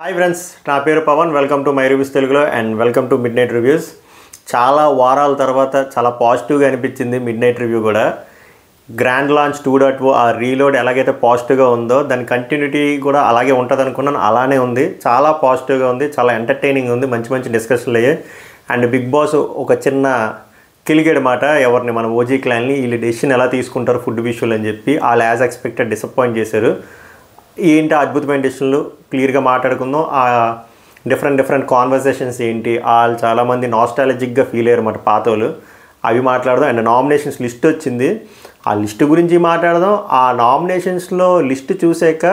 Hi friends, నా పేరు Pavan. Welcome to my reviews తెలుగులో and welcome to midnight reviews. చాలా వారాల తర్వాత చాలా పాజిటివ్గా అనిపించింది మిడ్ నైట్ రివ్యూ కూడా. గ్రాండ్ లాంచ్ 2.0 ఆ రీలోడ్ ఎలాగైతే పాజిటివ్గా ఉందో దాని కంటిన్యూటీ కూడా అలాగే ఉంటుంది అనుకున్నాను. అలానే ఉంది, చాలా పాజిటివ్గా ఉంది, చాలా ఎంటర్టైనింగ్ ఉంది, మంచి మంచి డిస్కషన్లు అయ్యాయి. అండ్ బిగ్ బాస్ ఒక చిన్న కిలిగేడు మాట ఎవరిని, మన ఓజీ క్లాన్ని వీళ్ళు డెసిషన్ ఎలా తీసుకుంటారు ఫుడ్ విషయంలో అని చెప్పి వాళ్ళు యాజ్ ఎక్స్పెక్టెడ్ డిసప్పాయింట్ చేశారు. ఏంటి అద్భుతమైన డెసిషన్లు క్లియర్గా మాట్లాడుకుందాం. ఆ డిఫరెంట్ కాన్వర్సేషన్స్ ఏంటి, వాళ్ళు చాలామంది నాస్టాలజిక్గా ఫీల్ అయ్యారు అన్నమాట పాతోళ్ళు, అవి మాట్లాడదాం. అండ్ నామినేషన్స్ లిస్ట్ వచ్చింది, ఆ లిస్ట్ గురించి మాట్లాడదాం. ఆ నామినేషన్స్లో లిస్ట్ చూసాక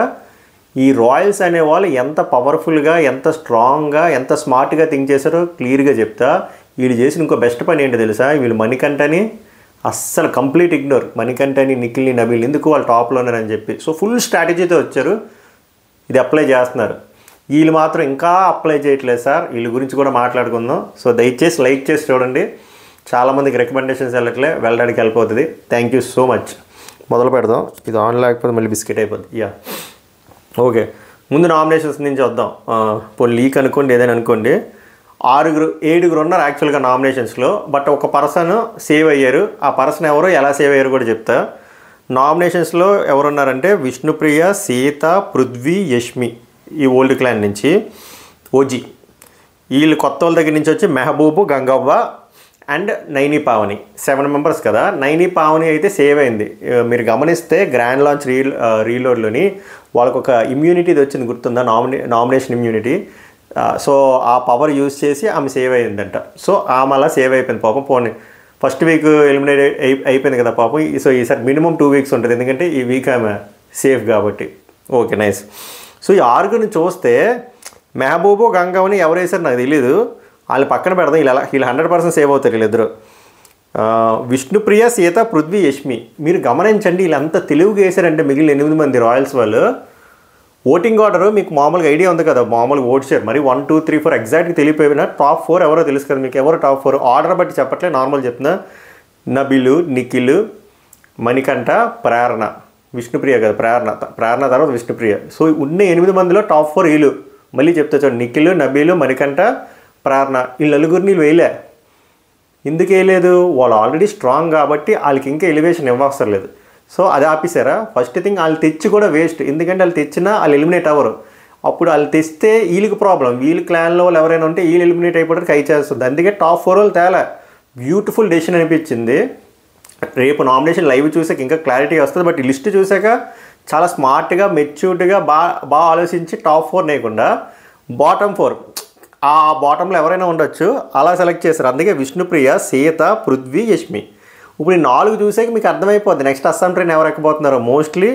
ఈ రాయల్స్ అనేవాళ్ళు ఎంత పవర్ఫుల్గా, ఎంత స్ట్రాంగ్గా, ఎంత స్మార్ట్గా థింక్ చేశారో క్లియర్గా చెప్తా. వీళ్ళు చేసిన ఇంకో బెస్ట్ పని ఏంటో తెలుసా, వీళ్ళు మణికంఠని అస్సలు కంప్లీట్ ఇగ్నోర్, మణికంఠని, నిఖిల్ని, నబీల్ ఎందుకు వాళ్ళు టాప్లో ఉన్నారని చెప్పి సో ఫుల్ స్ట్రాటజీతో వచ్చారు, ఇది అప్లై చేస్తున్నారు. వీళ్ళు మాత్రం ఇంకా అప్లై చేయట్లేదు సార్, వీళ్ళ గురించి కూడా మాట్లాడుకుందాం. సో దయచేసి లైక్ చేసి చూడండి, చాలామందికి రికమెండేషన్స్ వెళ్ళడానికి హెల్ప్ అవుతుంది. Thank you so much. మొదలు పెడదాం, ఇది ఆన్ లేకపోతే మళ్ళీ బిస్కెట్ అయిపోద్ది. ఓకే, ముందు నామినేషన్స్ నుంచి వద్దాం. పోనీ లీక్ అనుకోండి, ఏదైనా అనుకోండి. 7 ఉన్నారు యాక్చువల్గా నామినేషన్స్లో, బట్ ఒక పర్సన్ సేవ్ అయ్యారు. ఆ పర్సన్ ఎవరో, ఎలా సేవ్ అయ్యారు కూడా చెప్తా. నామినేషన్స్లో ఎవరున్నారంటే విష్ణుప్రియ, సీత, పృథ్వీ, యష్మి, ఈ ఓల్డ్ క్లాన్ నుంచి ఓజీ. వీళ్ళు కొత్త వాళ్ళ దగ్గర నుంచి వచ్చి మెహబూబు, గంగవ్వ అండ్ నైని పావని, 7 మెంబర్స్ కదా. నైని పావని అయితే సేవ్ అయింది. మీరు గమనిస్తే గ్రాండ్ లాంచ్ రీలోడ్లోని వాళ్ళకు ఒక ఇమ్యూనిటీది వచ్చింది, గుర్తుందా? Nomination immunity. సో ఆ పవర్ యూజ్ చేసి ఆమె సేవ్ అయిందంట. సో ఆమె అలా సేవ్ అయిపోయింది పాపం. పోనీ ఫస్ట్ వీక్ ఎలిమినేట్ అయిపోయింది కదా పాపం. సో ఈసారి మినిమం 2 వీక్స్ ఉంటుంది, ఎందుకంటే ఈ వీక్ ఆమె సేఫ్ కాబట్టి. Okay, nice. సో ఈ 6 చూస్తే మెహబూబు, గంగవ్వని ఎవరు వేసారు నాకు తెలియదు, వాళ్ళు పక్కన పెడదాం. వీళ్ళు 100% సేవ్ అవుతారు వీళ్ళిద్దరు. విష్ణుప్రియ, సీత, పృథ్వీ, యష్మి. మీరు గమనించండి, వీళ్ళంతా తెలుగుగా వేసారంటే మిగిలిన 8 మంది రాయల్స్ వాళ్ళు. ఓటింగ్ ఆర్డర్ మీకు మామూలుగా ఐడియా ఉంది కదా, మామూలుగా ఓట్ షేర్ మరి 1, 2, 3, 4 ఎగ్జాక్ట్గా తెలియపోయినా టాప్ 4 ఎవరో తెలుసు కదా మీకు. ఎవరు టాప్ 4 ఆర్డర్ బట్టి చెప్పట్లే, నార్మల్ చెప్తున్నా. నబిలు, నిఖిల్, మణికంఠ, ప్రేరణ, విష్ణుప్రియ కదా, ప్రేరణ తర్వాత విష్ణుప్రియ. సో ఉన్న 8 మందిలో టాప్ 4 వీళ్ళు. మళ్ళీ చెప్తా చూడండి, నిఖిల్, నబీలు, మణికంఠ, ప్రేరణ, వీళ్ళు నలుగురిని వేయలే. ఎందుకు వేయలేదు? వాళ్ళు ఆల్రెడీ స్ట్రాంగ్ కాబట్టి వాళ్ళకి ఇంకా ఎలివేషన్ ఇవ్వవసరం లేదు. సో అది ఆపేశారా? ఫస్ట్ థింగ్, వాళ్ళు తెచ్చి కూడా వేస్ట్, ఎందుకంటే వాళ్ళు తెచ్చినా వాళ్ళు ఎలిమినేట్ అవ్వరు. అప్పుడు వాళ్ళు తెస్తే వీళ్ళకి ప్రాబ్లం, వీళ్ళ క్లాన్లో వాళ్ళు ఎవరైనా ఉంటే వీళ్ళు ఎలిమినేట్ అయిపోవడానికి కై చేస్తుంది. అందుకే టాప్ 4 వాళ్ళు తేలా. బ్యూటిఫుల్ డెసిషన్ అనిపించింది. రేపు నామినేషన్ లైవ్ చూసాక ఇంకా క్లారిటీ వస్తుంది. బట్ ఈ లిస్ట్ చూసాక చాలా స్మార్ట్గా, మెచ్యూర్డ్గా, బాగా ఆలోచించి టాప్ 4 నేయకుండా బాటమ్ 4, ఆ బాటంలో ఎవరైనా ఉండొచ్చు, అలా సెలెక్ట్ చేశారు. అందుకే విష్ణుప్రియ, సీత, పృథ్వీ, యష్మి. ఇప్పుడు ఈ 4 చూసాక మీకు అర్థమైపోద్ది నెక్స్ట్ అస్సాం ట్రైన్ ఎవరు ఎక్కబోతున్నారో. మోస్ట్లీ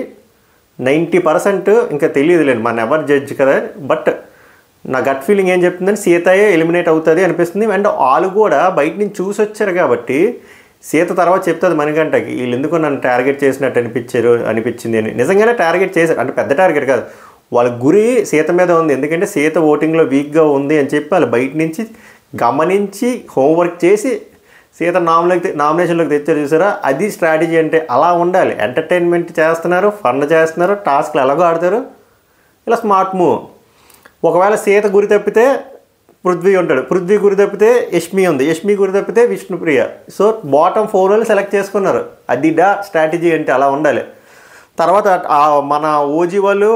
90% ఇంకా తెలియదులేండి, మన ఎవరు జడ్జ్ కదా. బట్ నా గట్ ఫీలింగ్ ఏం చెప్తుందని సీతయే ఎలిమినేట్ అవుతుంది అనిపిస్తుంది. అండ్ వాళ్ళు కూడా బయట నుంచి చూసి వచ్చారు కాబట్టి సీత తర్వాత చెప్తుంది మణికంఠకి, వీళ్ళు ఎందుకు నన్ను టార్గెట్ చేసినట్టు అనిపించింది అని. నిజంగానే టార్గెట్ చేశారు, అంటే పెద్ద టార్గెట్ కాదు, వాళ్ళ గురి సీత మీద ఉంది. ఎందుకంటే సీత ఓటింగ్లో వీక్గా ఉంది అని చెప్పి వాళ్ళు బయట నుంచి గమనించి హోంవర్క్ చేసి సీత నామినేషన్లోకి తెచ్చారు. చూసారా, అది స్ట్రాటజీ అంటే. అలా ఉండాలి. ఎంటర్టైన్మెంట్ చేస్తున్నారు, ఫన్ చేస్తున్నారు, టాస్క్లు ఎలాగో ఆడతారు, ఇలా స్మార్ట్ మూవ్. ఒకవేళ సీత గురి తప్పితే పృథ్వీ ఉంటాడు, పృథ్వీ గురి తప్పితే యష్మి ఉంది, యష్మి గురి తప్పితే విష్ణుప్రియ. సో బాటమ్ 4 వాళ్ళు సెలెక్ట్ చేసుకున్నారు. అది స్ట్రాటజీ అంటే, అలా ఉండాలి. తర్వాత మన ఓజీ వాళ్ళు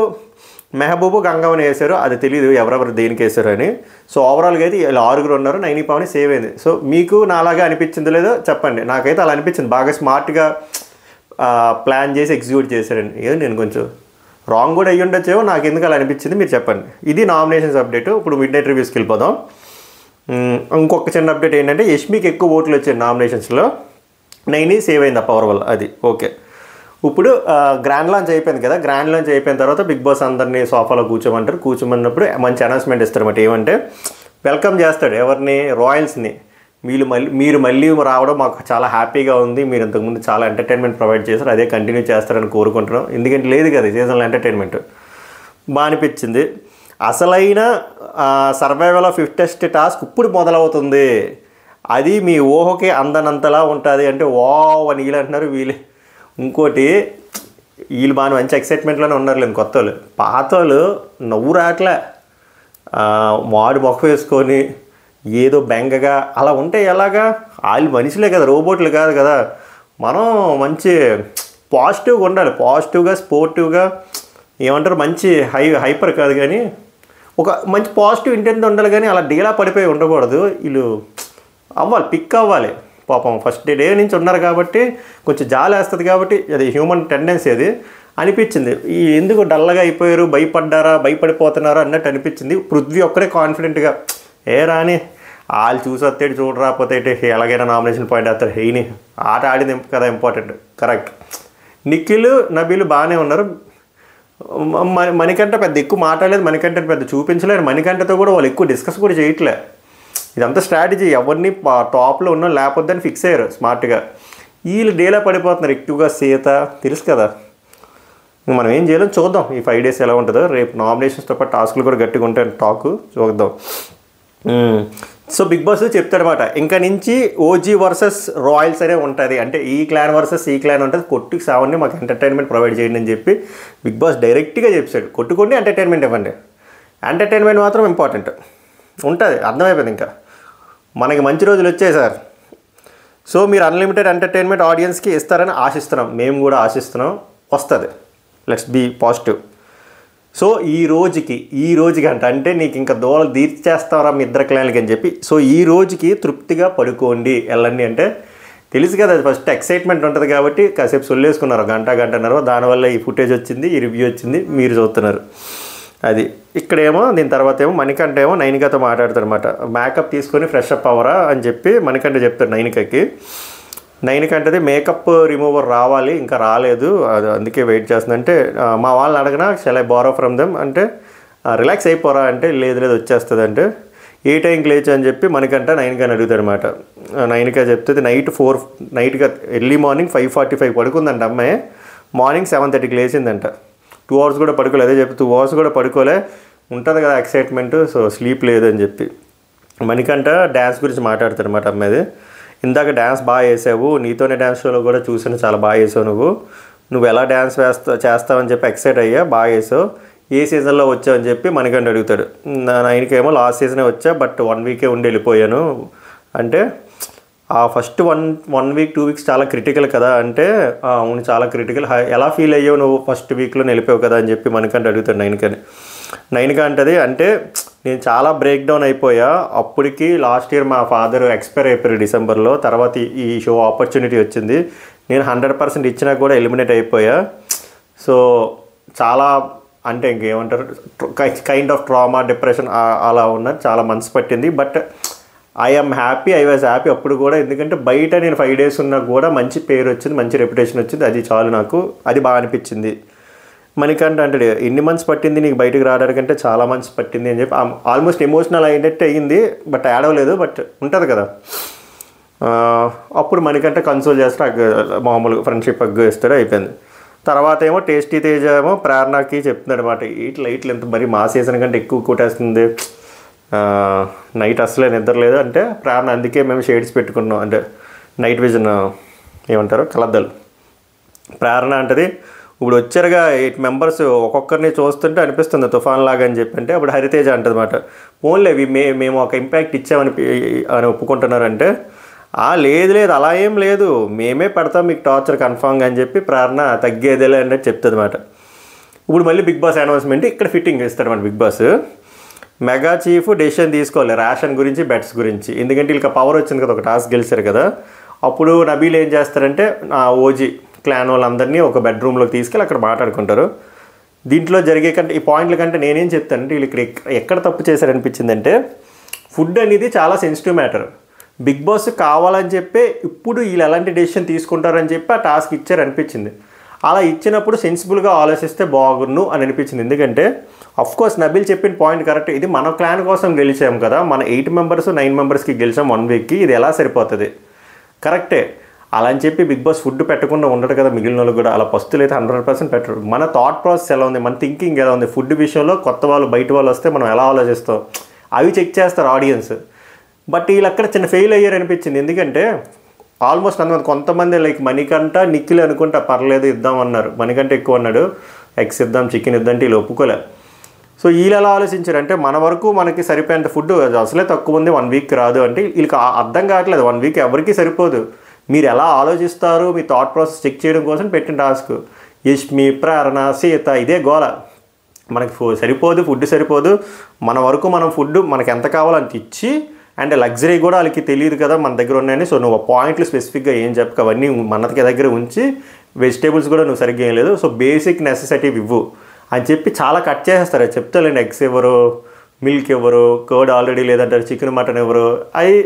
మెహబూబు, గంగవ్వని వేశారు, అది తెలియదు ఎవరెవరు దేనికి వేశారు అని. సో ఓవరాల్గా అయితే ఇలా 6 ఉన్నారు. నైని పావని సేవ్ అయింది. సో మీకు నాలాగా అనిపించిందో లేదో చెప్పండి. నాకైతే అలా అనిపించింది, బాగా స్మార్ట్గా ప్లాన్ చేసి ఎగ్జిక్యూట్ చేశారండి. ఏదో నేను కొంచెం రాంగ్ కూడా అయ్యి ఉండొచ్చేమో, నాకు ఎందుకు అలా అనిపించింది మీరు చెప్పండి. ఇది నామినేషన్స్ అప్డేట్. ఇప్పుడు మిడ్ నైట్ రివ్యూస్కి వెళ్ళిపోదాం. ఇంకొక చిన్న అప్డేట్ ఏంటంటే యష్మికి ఎక్కువ ఓట్లు వచ్చాయి నామినేషన్స్లో, నైని సేవ్ అయింది ఆ పవర్ వల్ల. అది ఓకే. ఇప్పుడు గ్రాండ్ లాంచ్ అయిపోయింది కదా, గ్రాండ్ లాంచ్ అయిపోయిన తర్వాత బిగ్ బాస్ అందరినీ సోఫాలో కూర్చోమంటారు. కూర్చోమన్నప్పుడు మంచి అనౌన్స్మెంట్ ఇస్తారన్నమాట. ఏమంటే వెల్కమ్ చేస్తాడు ఎవరిని, రాయల్స్ని. మీరు మళ్ళీ రావడం మాకు చాలా హ్యాపీగా ఉంది, మీరు ఇంతకుముందు చాలా ఎంటర్టైన్మెంట్ ప్రొవైడ్ చేశారు, అదే కంటిన్యూ చేస్తారని కోరుకుంటున్నాం. ఎందుకంటే లేదు కదా సీజన్లో ఎంటర్టైన్మెంట్. బాగా అనిపించింది. అసలైన సర్వైవల్ ఆఫ్ ఫిఫ్టెస్ట్ టాస్క్ ఇప్పుడు మొదలవుతుంది. అది మీ ఊహకి అందనంతలా ఉంటుంది అంటే వావ్ అని వీళ్ళు అంటున్నారు. ఇంకోటి వీళ్ళు బాగా మంచి ఎక్సైట్మెంట్లోనే ఉన్నారు లేదు కొత్త వాళ్ళు. పాత వాళ్ళు నవ్వు రాట్లే, మాడు మొక్క వేసుకొని ఏదో బెంగగా అలా ఉంటే ఎలాగా? వాళ్ళు మనుషులే కదా, రోబోట్లు కాదు కదా. మనం మంచి పాజిటివ్గా ఉండాలి, పాజిటివ్గా స్పోర్టివ్గా ఏమంటారు, మంచి హైపర్ కాదు కానీ ఒక మంచి పాజిటివ్ ఇంటెంట్ ఉండాలి. కానీ అలా డీలా పడిపోయి ఉండకూడదు. వీళ్ళు అవ్వాలి, పిక్ అవ్వాలి. పాపం ఫస్ట్ డే నుంచి ఉన్నారు కాబట్టి కొంచెం జాలి వేస్తుంది కాబట్టి అది హ్యూమన్ టెండెన్సీ అది అనిపించింది. ఈ ఎందుకు డల్గా అయిపోయారు, భయపడిపోతున్నారా అన్నట్టు అనిపించింది. పృథ్వీ ఒక్కడే కాన్ఫిడెంట్గా రాని వాళ్ళు చూసి వస్తాడు, చూడరాకపోతే ఎలాగైనా నామినేషన్ పాయింట్ వేస్తారు. హెయిని ఆట ఆడింది కదా ఇంపార్టెంట్, కరెక్ట్. నిఖిల్ నబీల్ బాగానే ఉన్నారు. మణికంఠ పెద్ద ఎక్కువ మాట్లాడలేదు, మణికంఠ పెద్ద చూపించలేదు. మణికంఠతో కూడా వాళ్ళు ఎక్కువ డిస్కస్ కూడా చేయట్లే. ఇదంతా స్ట్రాటజీ. ఎవరిని టాప్లో ఉన్నా లేకపోతే అని ఫిక్స్ అయ్యారు స్మార్ట్గా. వీళ్ళు డేలా పడిపోతున్నారు ఎక్కువగా. సీత తెలుసు కదా, మనం ఏం చేయలేం, చూద్దాం ఈ 5 days ఎలా ఉంటుందో. రేపు నామినేషన్స్తో పాటు టాస్క్లు కూడా గట్టిగా ఉంటాయి, టాక్ చూద్దాం. సో బిగ్ బాస్ చెప్తాడనమాట, ఇంకా నుంచి ఓజీ వర్సెస్ రాయల్స్ అనే ఉంటుంది. అంటే ఈ క్లాన్ వర్సెస్ ఈ క్లాన్ ఉంటుంది, కొట్టుకు సావని మాకు ఎంటర్టైన్మెంట్ ప్రొవైడ్ చేయండి అని చెప్పి బిగ్ బాస్ డైరెక్ట్గా చెప్పాడు. కొట్టుకోండి, ఎంటర్టైన్మెంట్ ఇవ్వండి. ఎంటర్టైన్మెంట్ మాత్రం ఇంపార్టెంట్ ఉంటుంది, అర్థమైపోయింది. ఇంకా మనకి మంచి రోజులు వచ్చాయి సార్. సో మీరు అన్లిమిటెడ్ ఎంటర్టైన్మెంట్ ఆడియన్స్కి ఇస్తారని ఆశిస్తున్నాం, మేము కూడా ఆశిస్తున్నాం. వస్తుంది, లెట్స్ బీ పాజిటివ్. సో ఈ రోజుకి అంటే నీకు ఇంకా దూరం తీర్చేస్తావరా మీ ఇద్దరు క్లైన్లకి అని చెప్పి, సో ఈ రోజుకి తృప్తిగా పడుకోండి వెళ్ళండి అంటే తెలుసు కదా. అది ఫస్ట్ ఎక్సైట్మెంట్ ఉంటుంది కాబట్టి కాసేపు సొల్లేసుకున్నారు, గంటన్నర. దానివల్ల ఈ ఫుటేజ్ వచ్చింది, ఈ రివ్యూ వచ్చింది, మీరు చూస్తున్నారు. అది ఇక్కడేమో దీని తర్వాత ఏమో మణికంఠ ఏమో నైనికతో మాట్లాడతాడు అనమాట. మేకప్ తీసుకొని ఫ్రెష్ అప్ అవ్వరా అని చెప్పి మణికంఠ చెప్తాడు నైనికకి. నైనికంటది మేకప్ రిమూవర్ రావాలి, ఇంకా రాలేదు, అది అందుకే వెయిట్ చేస్తుందంటే మా వాళ్ళని అడగనా shall I borrow from them అంటే రిలాక్స్ అయిపోరా అంటే లేదు వచ్చేస్తుంది అంటే ఏ టైంకి లేచు అని చెప్పి మనకంట నైనికని అడుగుతాడు అనమాట. నైనిక చెప్తుంది నైట్గా ఎర్లీ మార్నింగ్ 5:45 పడుకుందంట అమ్మాయి, మార్నింగ్ 7:30కి లేచిందంట. 2 hours కూడా పడుకోలేదు. అదే చెప్పి 2 hours కూడా పడుకోలే, ఉంటుంది కదా ఎక్సైట్మెంట్, సో స్లీప్ లేదని చెప్పి. మణికంఠ డ్యాన్స్ గురించి మాట్లాడతాడు అనమాట అమ్మాయిది. ఇందాక డ్యాన్స్ బాగా వేసావు, నీతోనే డ్యాన్స్ షోలో కూడా చూసాను, చాలా బాగా వేసావు, నువ్వు ఎలా డ్యాన్స్ చేస్తావని చెప్పి ఎక్సైట్ అయ్యా, బాగా వేసావు, ఏ సీజన్లో వచ్చావు అని చెప్పి మణికంఠ అడుగుతాడు. ఆయనకేమో లాస్ట్ సీజనే వచ్చా, బట్ 1 week ఉండి వెళ్ళిపోయాను అంటే ఆ ఫస్ట్ 1 week 2 weeks చాలా క్రిటికల్ కదా అంటే అవును చాలా క్రిటికల్, ఎలా ఫీల్ అయ్యావు నువ్వు ఫస్ట్ వీక్లో వెళ్ళిపోయావు కదా అని చెప్పి మణికంఠ అడుగుతాడు నైనిక అంటది. అంటే నేను చాలా బ్రేక్ డౌన్ అయిపోయా, అప్పటికి లాస్ట్ ఇయర్ మా ఫాదర్ ఎక్స్పైర్ అయిపోయారు డిసెంబర్లో, తర్వాత ఈ షో ఆపర్చునిటీ వచ్చింది, నేను 100% ఇచ్చినా కూడా ఎలిమినేట్ అయిపోయా. సో చాలా అంటే ఇంకేమంటారు కైండ్ ఆఫ్ ట్రామా, డిప్రెషన్ అలా ఉన్నది, చాలా మనసు పట్టింది. బట్ ఐ వాజ్ హ్యాపీ అప్పుడు కూడా, ఎందుకంటే బయట నేను 5 days ఉన్నా కూడా మంచి పేరు వచ్చింది, మంచి రెప్యుటేషన్ వచ్చింది, అది చాలు నాకు, అది బాగా అనిపించింది. మణికంఠ అంటే ఎన్ని మంత్స్ పట్టింది నీకు బయటకు రావడానికంటే చాలా మంత్స్ పట్టింది అని చెప్పి ఆల్మోస్ట్ ఎమోషనల్ అయినట్టు అయ్యింది, బట్ ఏడవలేదు, బట్ ఉంటుంది కదా. అప్పుడు మణికంఠ కన్సోల్ చేస్తే మామూలు ఫ్రెండ్షిప్ హగ్ ఇస్తాడు, అయిపోయింది. తర్వాత ఏమో టేస్టీ తేజ ఏమో ప్రేరణకి చెప్తున్నాడు అనమాట, ఇట్లా ఎంత మరి మా సీజన్ కంటే ఎక్కువ కొట్టేస్తుంది, నైట్ అసలే నిద్ర లేదు అంటే ప్రేరణ అందుకే మేము షేడ్స్ పెట్టుకున్నాం అంటే నైట్ విజన్ ఏమంటారు కలద్దలు. ప్రేరణ అంటది ఇప్పుడు వచ్చారుగా 8 members ఒక్కొక్కరిని చూస్తుంటే అనిపిస్తుంది తుఫాన్ లాగా అని చెప్పి అంటే అప్పుడు హరితేజ అంటది అనమాట, ఓన్లీ మేము ఒక ఇంపాక్ట్ ఇచ్చామని ఒప్పుకుంటున్నారంటే లేదు అలా ఏం లేదు, మేమే పెడతాం మీకు టార్చర్ కన్ఫామ్గా అని చెప్పి ప్రేరణ తగ్గేదేలే అన్నట్టు చెప్తుంది అనమాట. ఇప్పుడు మళ్ళీ బిగ్ బాస్ అనౌన్స్మెంట్ ఇక్కడ ఫిట్టింగ్ ఇస్తాడు మన Bigg Boss. Mega chief decision తీసుకోవాలి రేషన్ గురించి, బెట్స్ గురించి, ఎందుకంటే వీళ్ళకి పవర్ వచ్చింది కదా, ఒక టాస్క్ గెలిచారు కదా. అప్పుడు నబీల్ ఏం చేస్తారంటే ఓజీ క్లాన్ వాళ్ళందరినీ ఒక బెడ్రూమ్లోకి తీసుకెళ్ళి అక్కడ మాట్లాడుకుంటారు. దీంట్లో జరిగే కంటే ఈ పాయింట్ల కంటే నేనేం చెప్తానంటే వీళ్ళు ఇక్కడ ఎక్కడ తప్పు చేశారనిపించిందంటే ఫుడ్ అనేది చాలా సెన్సిటివ్ మ్యాటర్. బిగ్ బాస్ కావాలని చెప్పి ఇప్పుడు వీళ్ళు ఎలాంటి డెసిషన్ తీసుకుంటారని చెప్పి ఆ టాస్క్ ఇచ్చారనిపించింది. అలా ఇచ్చినప్పుడు సెన్సిబుల్గా ఆలోచిస్తే బాగున్ను అని అనిపించింది. ఎందుకంటే అఫ్కోర్స్ నబీల్ చెప్పిన పాయింట్ కరెక్ట్, ఇది మన క్లాన్ కోసం గెలిచాం కదా, మన 8 members 9 members గెలిచాం 1 weekకి, ఇది ఎలా సరిపోతుంది, కరెక్టే. అలా అని చెప్పి బిగ్ బాస్ ఫుడ్ పెట్టకుండా ఉండడు కదా, మిగిలిన వాళ్ళు కూడా అలా పస్తులు అయితే 100% పెట్టరు. మన థాట్ ప్రాసెస్ ఎలా ఉంది, మన థింకింగ్ ఎలా ఉంది, ఫుడ్ విషయంలో కొత్త వాళ్ళు బయట వాళ్ళు వస్తే మనం ఎలా ఆలోచిస్తాం అవి చెక్ చేస్తారు ఆడియన్స్. బట్ వీళ్ళు అక్కడ చిన్న ఫెయిల్ అయ్యారు అనిపించింది. ఎందుకంటే ఆల్మోస్ట్ కొంతమంది లైక్ మణికంఠ నిఖిల్ అనుకుంటా పర్లేదు ఇద్దామన్నారు, మణికంఠ ఎక్కువ అన్నాడు ఎగ్స్ ఇద్దాం చికెన్ ఇద్దాం అంటే వీళ్ళు ఒప్పుకోలే. సో వీళ్ళు ఎలా ఆలోచించారంటే మన వరకు మనకి సరిపోయేంత ఫుడ్ అసలే తక్కువ ఉంది, 1 వీక్ రాదు అంటే వీళ్ళకి అర్థం కావట్లేదు. 1 వీక్ ఎవరికి సరిపోదు. మీరు ఎలా ఆలోచిస్తారు, మీ థాట్ ప్రాసెస్ చెక్ చేయడం కోసం పెట్టిన టాస్క్. యష్మి, ప్రేరణ, సీత ఇదే గోల. మనకి సరిపోదు, ఫుడ్ సరిపోదు, మన వరకు మనం ఫుడ్ మనకి ఎంత కావాలో అంత ఇచ్చి, అండ్ లగ్జరీ కూడా వాళ్ళకి తెలియదు కదా మన దగ్గర ఉన్నాయని. సో నువ్వు పాయింట్లు స్పెసిఫిక్గా ఏం చెప్పక అవన్నీ మన దగ్గర ఉంచి, వెజిటేబుల్స్ కూడా నువ్వు సరిగ్గా ఏం లేదు, సో బేసిక్ నెసెసిటీ ఇవ్వు అని చెప్పి చాలా కట్ చేసేస్తారు. చెప్తాలేండి, ఎగ్స్ ఇవ్వరు, మిల్క్ ఇవ్వరు, కర్డ్ ఆల్రెడీ లేదంటారు, చికెన్ మటన్ ఇవ్వరు. అవి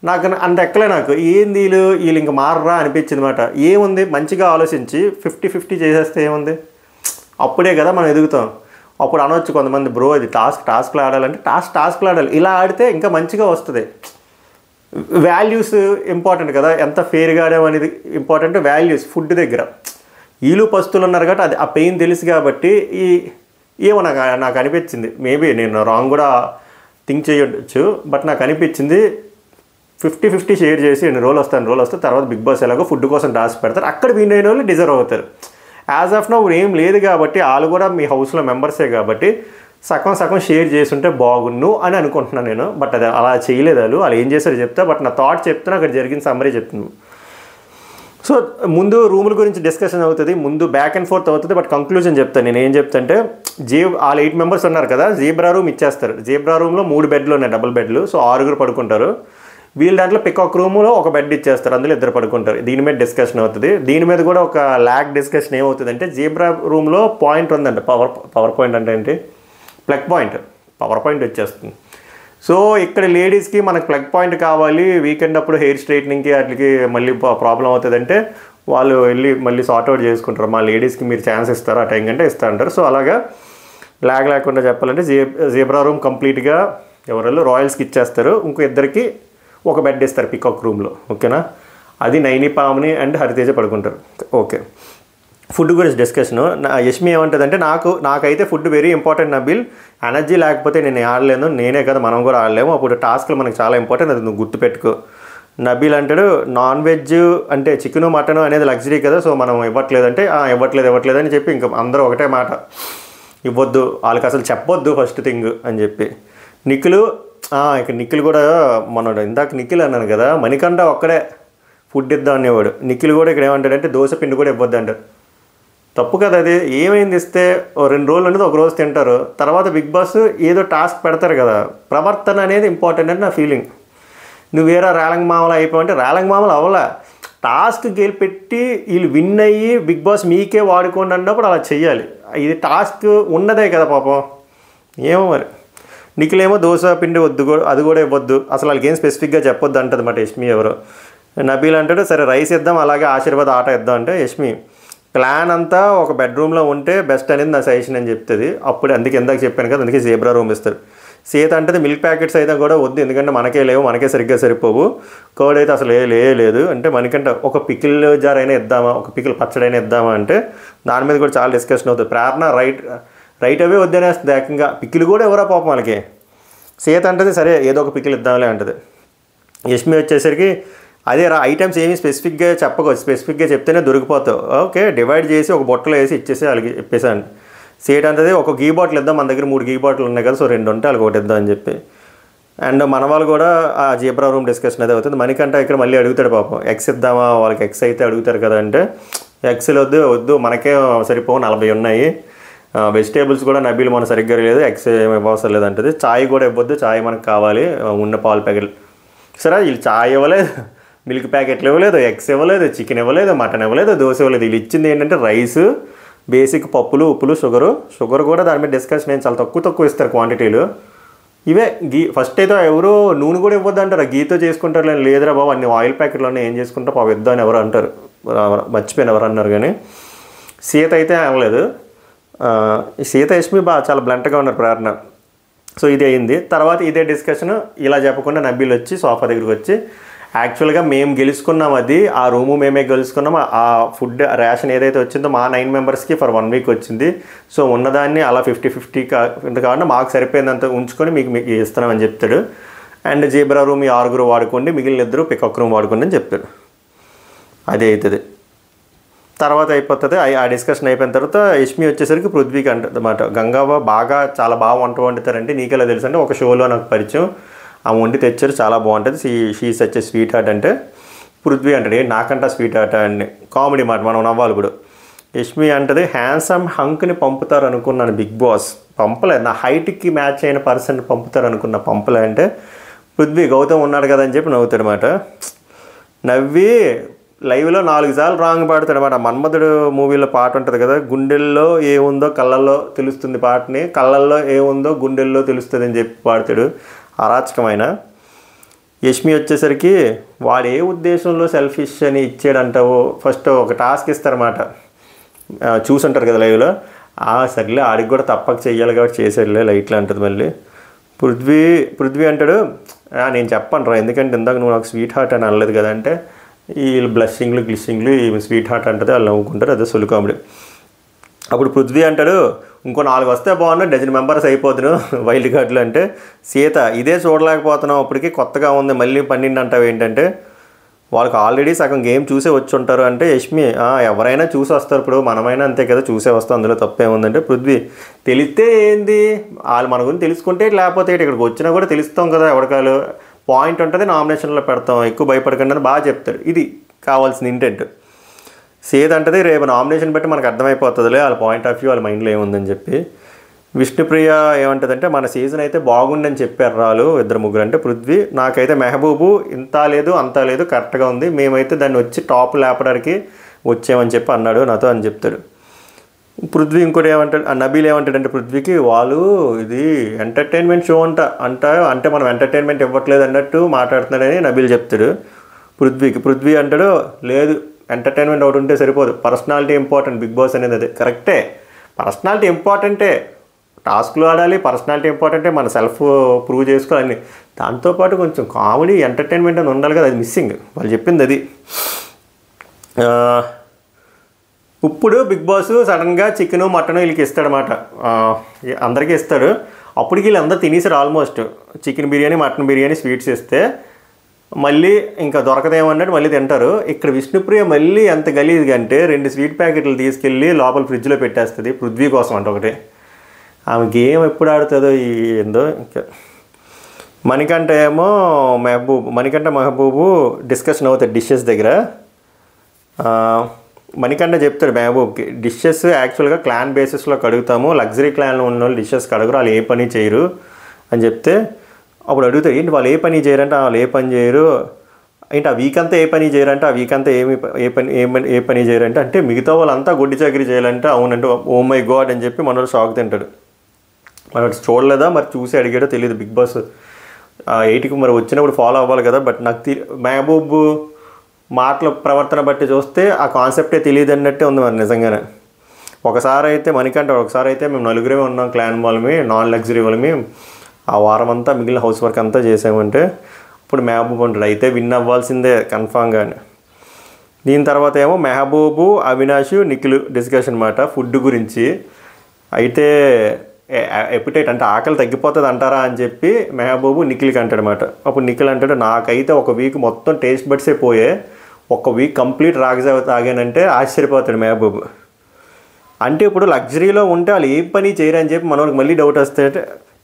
నాకు అంత ఎక్కలే. నాకు ఏంది వీళ్ళు ఇంక మారరా అనిపించింది మాట. ఏముంది, మంచిగా ఆలోచించి 50-50 చేసేస్తే ఏముంది, అప్పుడే కదా మనం ఎదుగుతాం. అప్పుడు అనవచ్చు కొంతమంది, బ్రో ఇది టాస్క్లు ఆడాలంటే టాస్క్లు ఆడాలి, ఇలా ఆడితే ఇంకా మంచిగా వస్తుంది. వాల్యూస్ ఇంపార్టెంట్ కదా, ఎంత ఫెయిర్గా ఆడామనేది ఇంపార్టెంట్. వాల్యూస్ ఫుడ్ దగ్గర వీళ్ళు పస్తులు ఉన్నారు కాబట్టి అది ఆ పెయిన్ తెలుసు కాబట్టి ఏమో నాకు అనిపించింది. మేబీ నేను రాంగ్ కూడా థింక్ చేయొచ్చు, బట్ నాకు అనిపించింది 50-50 షేర్ చేసి ఎన్ని రోజులు వస్తే తర్వాత బిగ్ బాస్ ఎలాగో ఫుడ్ కోసం టాస్క్ పెడతారు, అక్కడ విన్ అయిన వాళ్ళు డిజర్వ్ అవుతారు. యాజ్ ఆఫ్ నౌ ఏం లేదు కాబట్టి వాళ్ళు కూడా మీ హౌస్లో మెంబర్సే కాబట్టి సగం షేర్ చేస్తుంటే బాగున్ను అని అనుకుంటున్నాను నేను. బట్ అది అలా చేయలేదు. వాళ్ళు ఏం చేశారో చెప్తా, బట్ నా థాట్ చెప్తున్నా, అక్కడ జరిగిన సమ్మరీ చెప్తున్నాను. సో ముందు రూముల గురించి డిస్కషన్ అవుతుంది, ముందు బ్యాక్ అండ్ ఫోర్త్ అవుతుంది, బట్ కంక్లూజన్ చెప్తాను. నేను ఏం చెప్తాంటే, వాళ్ళు 8 మెంబర్స్ ఉన్నారు కదా, జీబ్రా రూమ్ ఇచ్చేస్తారు. జీబ్రా రూమ్లో 3 బెడ్లు ఉన్నాయి, డబుల్ బెడ్లు, సో 6 పడుకుంటారు. వీళ్ళ దాంట్లో పికాక్ రూమ్లో ఒక బెడ్ ఇచ్చేస్తారు, అందులో 2 పడుకుంటారు. దీని మీద డిస్కషన్ అవుతుంది. దీని మీద కూడా ఒక డిస్కషన్ ఏమవుతుంది అంటే, జీబ్రా రూమ్లో పాయింట్ ఉందంట, పవర్ పాయింట్ అంటే ఏంటి, ప్లగ్ పాయింట్, పవర్ పాయింట్ వచ్చేస్తుంది. సో ఇక్కడ లేడీస్కి మనకు ప్లగ్ పాయింట్ కావాలి, వీకెండ్ అప్పుడు హెయిర్ స్ట్రైట్నింగ్కి వాటికి మళ్ళీ ప్రాబ్లం అవుతుంది అంటే వాళ్ళు వెళ్ళి మళ్ళీ సార్ట్అవుట్ చేసుకుంటారు. మా లేడీస్కి మీరు ఛాన్స్ ఇస్తారు, ఆ టైం కంటే ఇస్తా అంటారు. సో అలాగా లేకుండా చెప్పాలంటే జీబ్రా రూమ్ కంప్లీట్గా ఎవరు రాయల్స్కి ఇచ్చేస్తారు. ఇంకో 2కి ఒక బెడ్ ఇస్తారు పికాక్ రూమ్లో, ఓకేనా. అది నైని, పావని అండ్ హరితేజ పడుకుంటారు. ఓకే, ఫుడ్ గురించి డిస్కషను. యష్మి ఏమంటుందంటే, నాకైతే food very important Nabeel, energy లేకపోతే నేను ఆడలేను, నేనే కదా మనం కూడా ఆడలేము, అప్పుడు టాస్క్లు మనకు చాలా ఇంపార్టెంట్, అది నువ్వు గుర్తుపెట్టుకో. నబీల్ అంటాడు, నాన్ వెజ్ అంటే చికెను మటను అనేది లగ్జరీ కదా, సో మనం ఇవ్వట్లేదంటే ఇవ్వట్లేదు అని చెప్పి ఇంకా అందరూ ఒకటే మాట, ఇవ్వద్దు, వాళ్ళకి అసలు చెప్పొద్దు ఫస్ట్ థింగ్ అని చెప్పి. నిఖిల్ కూడా ఇందాక నిఖిల్ అన్నాను కదా, మణికంఠ ఒక్కడే ఫుడ్ ఇద్దాం అనేవాడు. నిఖిల్ కూడా ఇక్కడ ఏమంటాడంటే దోశ పిండి కూడా ఇవ్వద్దు అంటారు. తప్పు కదా అది. ఏమైంది ఇస్తే 2 రోజులు అనేది 1 రోజు తింటారు, తర్వాత బిగ్ బాస్ ఏదో టాస్క్ పెడతారు కదా, ప్రవర్తన అనేది ఇంపార్టెంట్ అని నా ఫీలింగ్. నువ్వు వేరే రేలంగ్ మామూలు అయిపోయింటే రేలంగ్ మామూలు అవ్వలే, టాస్క్ పెట్టి వీళ్ళు విన్ అయ్యి బిగ్ బాస్ మీకే వాడుకోండి అన్నప్పుడు అలా చెయ్యాలి. ఇది టాస్క్ ఉన్నదే కదా పాపం. ఏమో మరి. నిఖిల్ ఏమో దోశ పిండి వద్దు, అది కూడా ఇవ్వద్దు, అసలు వాళ్ళకి ఏం స్పెసిఫిక్గా చెప్పొద్దు అంటది మాట యష్మి ఎవరు. నబీల్ అంటాడు, సరే రైస్ ఇద్దాం, అలాగే ఆశీర్వాద్ ఆట ఇద్దాం అంటే యష్మి ప్లాన్ అంతా ఒక బెడ్రూమ్లో ఉంటే బెస్ట్ అనేది నా సజెషన్ అని చెప్తుంది. అప్పుడు అందుకే ఇందాక చెప్పాను కదా, అందుకే జీబ్రా రూమ్ ఇస్తారు. సీత అంటే మిల్క్ ప్యాకెట్స్ అయితే కూడా వద్దు, ఎందుకంటే మనకే లేవు, మనకే సరిగ్గా సరిపోవు, కర్డ్ అయితే అసలు లేదు అంటే మనకంటే ఒక పికిల్ జార్ అయినా ఇద్దామా, ఒక పికిల్ పచ్చడైనా ఇద్దామా అంటే దాని మీద కూడా చాలా డిస్కషన్ అవుతుంది. ప్రేరణ రైట్ అవే వద్దనేస్తుంది, ఏకంగా పికిల్ కూడా ఎవరో పాపం వాళ్ళకి. సీత అంటది సరే ఏదో ఒక పికిల్ ఇద్దాంలే అంటది. యష్మి వచ్చేసరికి అదే ఐటమ్స్ ఏమి స్పెసిఫిక్గా స్పెసిఫిక్గా చెప్తేనే దొరికిపోతావు, ఓకే డివైడ్ చేసి ఒక బొట్టలో వేసి ఇచ్చేసి వాళ్ళకి చెప్పేసాను. సీట్ అంటది ఒక గీ బాటిల్ ఇద్దాం, మన దగ్గర 3 గీ బాటిల్ ఉన్నాయి కదా, సో 2 ఉంటే వాళ్ళకి ఒకటి ఇద్దాం అని చెప్పి. అండ్ మన వాళ్ళు కూడా ఆ జీబ్రా రూమ్ డిస్కషన్ అదే అవుతుంది. మనకంటే ఇక్కడ మళ్ళీ అడుగుతాడు పాపం, ఎగ్స్ ఇద్దామా, వాళ్ళకి ఎగ్స్ అయితే అడుగుతారు కదా అంటే, ఎగ్స్లు వద్దు మనకే సరిపో 40 ఉన్నాయి, వెజిటేబుల్స్ కూడా నబీల్ మన సరిగ్గా లేదు, ఎగ్స్ ఏమి ఇవ్వవసరం లేదంటది. చాయ్ కూడా ఇవ్వద్దు, చాయ్ మనకు కావాలి, ఉన్న పాలు ప్యాకెట్లు. సరే వీళ్ళు చాయ్ ఇవ్వలేదు, మిల్క్ ప్యాకెట్లు ఇవ్వలేదు, ఎగ్స్ ఇవ్వలేదు, చికెన్ ఇవ్వలేదు, మటన్ ఇవ్వలేదు, దోశ ఇవ్వలేదు. వీళ్ళు ఇచ్చింది ఏంటంటే రైస్, బేసిక్ పప్పులు, ఉప్పులు, షుగర్ కూడా దాని మీద డిస్కషన్ ఏం చాలా తక్కువ ఇస్తారు క్వాంటిటీలు. ఇవే ఫస్ట్ అయితే ఎవరు నూనె కూడా ఇవ్వద్దు అంటారు, గీతో చేసుకుంటారు. లేదురా బాబు అన్ని ఆయిల్ ప్యాకెట్లోనే ఏం చేసుకుంటారు పాపం ఇద్దాం అని ఎవరు అంటారు, మర్చిపోయిన ఎవరు అన్నారు. కానీ సీత అయితే అవ్వలేదు. సీత యష్మి చాలా బ్లంట్గా ఉన్నారు ప్రేరణ. సో ఇది అయింది. తర్వాత ఇదే డిస్కషన్ ఇలా చెప్పకుండా నబీల్ వచ్చి సోఫా దగ్గరికి వచ్చి, యాక్చువల్గా మేము గెలుచుకున్నాం, అది ఆ రూము మేమే గెలుచుకున్నాం, ఆ ఫుడ్ రేషన్ ఏదైతే వచ్చిందో మా 9 మెంబర్స్కి ఫర్ 1 వీక్ వచ్చింది, సో ఉన్నదాన్ని అలా 50-50 కాకుండా మాకు సరిపోయిందంత ఉంచుకొని మీకు ఇస్తున్నామని చెప్తాడు. అండ్ జీబ్రా రూమ్ 6 వాడుకోండి, మిగిలిన 2 పికాక్ రూమ్ వాడుకోండి అని చెప్తాడు. అదే అవుతుంది. తర్వాత అయిపోతుంది. ఆ డిస్కషన్ అయిపోయిన తర్వాత యష్మి వచ్చేసరికి పృథ్వీకి అంటదన్నమాట, గంగవ్వ చాలా బాగా వంట వండుతారంటే నీకెలా తెలుసు అంటే ఒక షోలో నాకు పరిచయం, ఆ వండి తెచ్చారు చాలా బాగుంటుంది, she such a sweet heart అంటే పృథ్వీ అంటాడు నాకంట స్వీట్ హార్ట్ అని కామెడీ మాట మనం నవ్వాలి ఇప్పుడు. యష్మి అంటది హ్యాండ్సమ్ హంక్ని పంపుతారు అనుకున్నాను బిగ్ బాస్, పంపలేదు నా హైట్కి మ్యాచ్ అయిన పర్సన్ పంపుతారు అనుకున్న పంపలే అంటే పృథ్వీ గౌతమ్ ఉన్నాడు కదా అని చెప్పి నవ్వుతాడు అనమాట. నవ్వి లైవ్లో 4 సార్లు రాంగ్ పాడతాడు అనమాట. మన్మధుడు మూవీలో పాట ఉంటుంది కదా, గుండెల్లో ఏముందో కళ్ళల్లో తెలుస్తుంది పాటని, కళ్ళల్లో ఏముందో గుండెల్లో తెలుస్తుంది అని చెప్పి పాడతాడు. అరాచకమైన యష్మి వచ్చేసరికి వాడు ఏ ఉద్దేశంలో సెల్ఫిష్ అని ఇచ్చాడంటావు, ఫస్ట్ ఒక టాస్క్ ఇస్తారన్నమాట, చూసుంటారు కదా లైవ్లో, సర్లే ఆడికి కూడా తప్పక చెయ్యాలి కాబట్టి చేసేలే లైట్లు అంటుంది. మళ్ళీ పృథ్వీ అంటాడు నేను చెప్పను రా, ఎందుకంటే ఇందాక నువ్వు నాకు స్వీట్ హార్ట్ అని అనలేదు కదా అంటే వీళ్ళు బ్లషింగ్లు గ్లిషింగ్లు ఈ స్వీట్ హార్ట్ అంటుంది, వాళ్ళు నవ్వుకుంటారు, అదే సొలు కామెడీ. అప్పుడు పృథ్వీ అంటాడు ఇంకో 4 వస్తే బాగున్నా, డజన్ మెంబర్స్ అయిపోతున్నావు వైల్డ్ కార్డులు అంటే సీత ఇదే చూడలేకపోతున్నావు, అప్పటికి కొత్తగా ఉంది మళ్ళీ 12 అంటావు ఏంటంటే వాళ్ళకి ఆల్రెడీ సగం గేమ్ చూసే వచ్చి ఉంటారు అంటే యష్మి ఎవరైనా చూసి వస్తారు, ఇప్పుడు మనమైనా అంతే కదా చూసే వస్తాం, అందులో తప్పేముందంటే పృథ్వీ తెలిస్తే ఏంది వాళ్ళు మన గురించి తెలుసుకుంటే లేకపోతే ఇక్కడికి వచ్చినా కూడా తెలుస్తాం కదా, ఎవరికాలు పాయింట్ ఉంటుంది నామినేషన్లో పెడతాం, ఎక్కువ భయపడకండి అని బాగా చెప్తాడు, ఇది కావాల్సిన ఇంటెంట్. సీత అంటది రేపు నామినేషన్ బట్టి మనకు అర్థమైపోతుందిలే వాళ్ళ పాయింట్ ఆఫ్ వ్యూ వాళ్ళ మైండ్లో ఏముందని చెప్పి. విష్ణుప్రియ ఏమంటుందంటే మన సీజన్ అయితే బాగుండని చెప్పారు రాళ్ళు 2-3 అంటే పృథ్వీ నాకైతే మెహబూబు ఇంత లేదు అంతా లేదు కరెక్ట్గా ఉంది, మేమైతే దాన్ని వచ్చి టాప్ లేపడానికి వచ్చామని చెప్పి అన్నాడు నాతో అని చెప్తాడు. పృథ్వీ ఇంకోటి ఏమంటాడు, నబీల్ ఏమంటాడంటే పృథ్వీకి వాళ్ళు ఇది ఎంటర్టైన్మెంట్ షో అంటే మనం ఎంటర్టైన్మెంట్ ఇవ్వట్లేదు అన్నట్టు మాట్లాడుతున్నాడని నబీల్ చెప్తాడు పృథ్వీ అంటాడు లేదు ఎంటర్టైన్మెంట్ ఒకటి ఉంటే సరిపోదు, పర్సనాలిటీ ఇంపార్టెంట్, బిగ్ బాస్ అనేది అదే కరెక్టే, పర్సనాలిటీ ఇంపార్టెంటే, టాస్క్లు ఆడాలి, పర్సనాలిటీ ఇంపార్టెంటే, మన సెల్ఫ్ ప్రూవ్ చేసుకోవాలి, దాంతోపాటు కొంచెం కామెడీ ఎంటర్టైన్మెంట్ అని ఉండాలి కదా, అది మిస్సింగ్ వాళ్ళు చెప్పింది అది. ఇప్పుడు బిగ్ బాస్ సడన్గా చికెను మటను వీళ్ళకి ఇస్తాడనమాట, అందరికీ ఇస్తాడు, అప్పటికి వీళ్ళందరూ తినేసారు almost, chicken biryani mutton biryani sweets ఇస్తే మళ్ళీ ఇంకా దొరకదేమన్నట్టు మళ్ళీ తింటారు. ఇక్కడ విష్ణుప్రియ మళ్ళీ ఎంత గలీజ్గా అంటే 2 స్వీట్ ప్యాకెట్లు తీసుకెళ్ళి లోపల ఫ్రిడ్జ్లో పెట్టేస్తుంది పృథ్వీ కోసం అంటే ఒకటి, ఆమె గేమ్ ఎప్పుడు ఆడుతుందో ఏందో. ఇంకా మణికంఠ మెహబూబు డిస్కషన్ అవుతాడు డిషెస్ దగ్గర. మణికంఠ చెప్తాడు మెహబూబ్కి డిషెస్ యాక్చువల్గా క్లాన్ బేసిస్లో కడుగుతాము, లగ్జరీ క్లాన్లో ఉన్న వాళ్ళు డిషెస్ కడుగురు, వాళ్ళు ఏ పని చేయరు అని చెప్తే అప్పుడు అడుగుతారు ఏంటి వాళ్ళు ఏ పని చేయరంటే వాళ్ళు ఏ పని చేయరు ఏంటి ఆ వీక్ అంతా ఏ పని చేయరంటే ఆ వీక్ అంతా ఏ పని చేయరంటే అంటే మిగతా వాళ్ళంతా గొడ్డి చాకరీ చేయాలంటే అవునంటే ఓ మై గాడ్ అని చెప్పి మనోడు షాక్ తింటాడు. మనోడు చూడలేదా మరి చూసి అడిగాడో తెలియదు, బిగ్ బాస్ 8కి మరి వచ్చినప్పుడు ఫాలో అవ్వాలి కదా, బట్ నాకు మెహబూబ్ మాటల ప్రవర్తన బట్టి చూస్తే ఆ కాన్సెప్టే తెలియదు అన్నట్టే ఉంది మరి నిజంగానే. ఒకసారి అయితే మణికంఠ ఒకసారి అయితే మేము 4 ఉన్నాం క్లాన్ వాళ్ళమి నాన్ లగ్జరీ వాళ్ళమి, ఆ వారం అంతా మిగిలిన హౌస్ వర్క్ అంతా చేసామంటే ఇప్పుడు మెహబూబ్ ఉంటాడు అయితే విన్ అవ్వాల్సిందే కన్ఫామ్గానే. దీని తర్వాత ఏమో మెహబూబు అవినాష్ నిఖిల్ డిస్కషన్ అనమాట ఫుడ్ గురించి, అయితే ఎపిటైట్ అంటే ఆకలి తగ్గిపోతుంది అంటారా అని చెప్పి మెహబూబు నిఖిల్కి అంటాడనమాట. అప్పుడు నిఖిల్ అంటాడు నాకైతే ఒక వీక్ మొత్తం టేస్ట్ బడ్సే పోయే, ఒక వీక్ కంప్లీట్ రాగజావ తాగానంటే ఆశ్చర్యపోతాడు మెహబూబ్. అంటే ఇప్పుడు లగ్జరీలో ఉంటే వాళ్ళు ఏం పని చేయరు అని చెప్పి మనోళ్ళకి మళ్ళీ డౌట్ వస్తే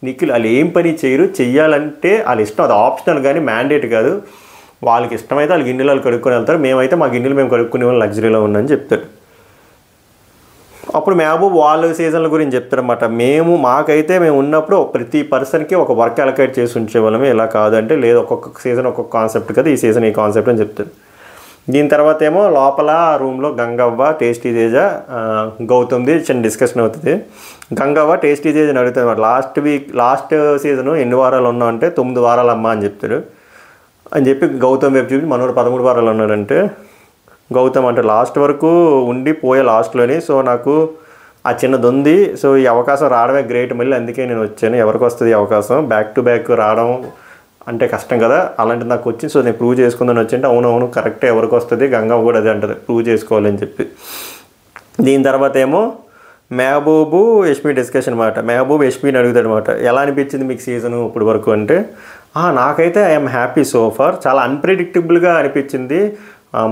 నిఖిల్ వాళ్ళు ఏం పని చేయరు, చెయ్యాలంటే వాళ్ళ ఇష్టం, అది ఆప్షనల్ కానీ మ్యాండేట్ కాదు, వాళ్ళకి ఇష్టమైతే వాళ్ళ గిన్నెలు వాళ్ళు కడుక్కొని వెళ్తారు, మేమైతే మా గిన్నెలు మేము కడుక్కునే వాళ్ళు లగ్జరీలో ఉన్నామని చెప్తాడు. అప్పుడు మెహబూబ్ వాళ్ళ సీజన్ల గురించి చెప్తారన్నమాట, మాకైతే మేము ఉన్నప్పుడు ప్రతి పర్సన్కి ఒక వర్క్ అలొకేట్ చేసి ఉంచేవాళ్ళమే, ఇలా కాదంటే లేదు ఒక్కొక్క సీజన్ ఒక్కొక్క కాన్సెప్ట్ కదా, ఈ సీజన్ ఈ కాన్సెప్ట్ అని చెప్తారు. దీని తర్వాత ఏమో లోపల రూమ్లో గంగవ్వ టేస్టీ తేజ గౌతమ్ది చిన్న డిస్కషన్ అవుతుంది. గంగవ్వ టేస్టీ తేజ అని అడుగుతుంది లాస్ట్ సీజను ఎన్ని వారాలు ఉన్నావు అంటే 9 వారాలు అమ్మా అని చెప్తాడు. అని చెప్పి గౌతమ్ వైపు చూపి మనోడు 13 వారాలు ఉన్నాడంటే గౌతమ్ అంటే లాస్ట్ వరకు ఉండి పోయే లాస్ట్లోని, సో నాకు ఆ చిన్నది ఉంది, సో ఈ అవకాశం రావడమే గ్రేట్, మళ్ళీ అందుకే నేను వచ్చాను, ఎవరికి వస్తుంది ఈ అవకాశం, బ్యాక్ టు బ్యాక్ రావడం అంటే కష్టం కదా, అలాంటిది నాకు వచ్చింది, సో నేను ప్రూవ్ చేసుకుందని వచ్చి అంటే అవునవును కరెక్టే ఎవరికి వస్తుంది, గంగవ్వ కూడా అదే అంటది ప్రూవ్ చేసుకోవాలని చెప్పి. దీని తర్వాత ఏమో మెహబూబు యష్మి డిస్కషన్ అనమాట, మెహబూబ్ యష్మిని అడుగుతాడు అనమాట ఎలా అనిపించింది మీకు సీజను ఇప్పుడు వరకు అంటే నాకైతే ఐఎమ్ హ్యాపీ సో ఫార్, చాలా అన్ప్రెడిక్టబుల్గా అనిపించింది,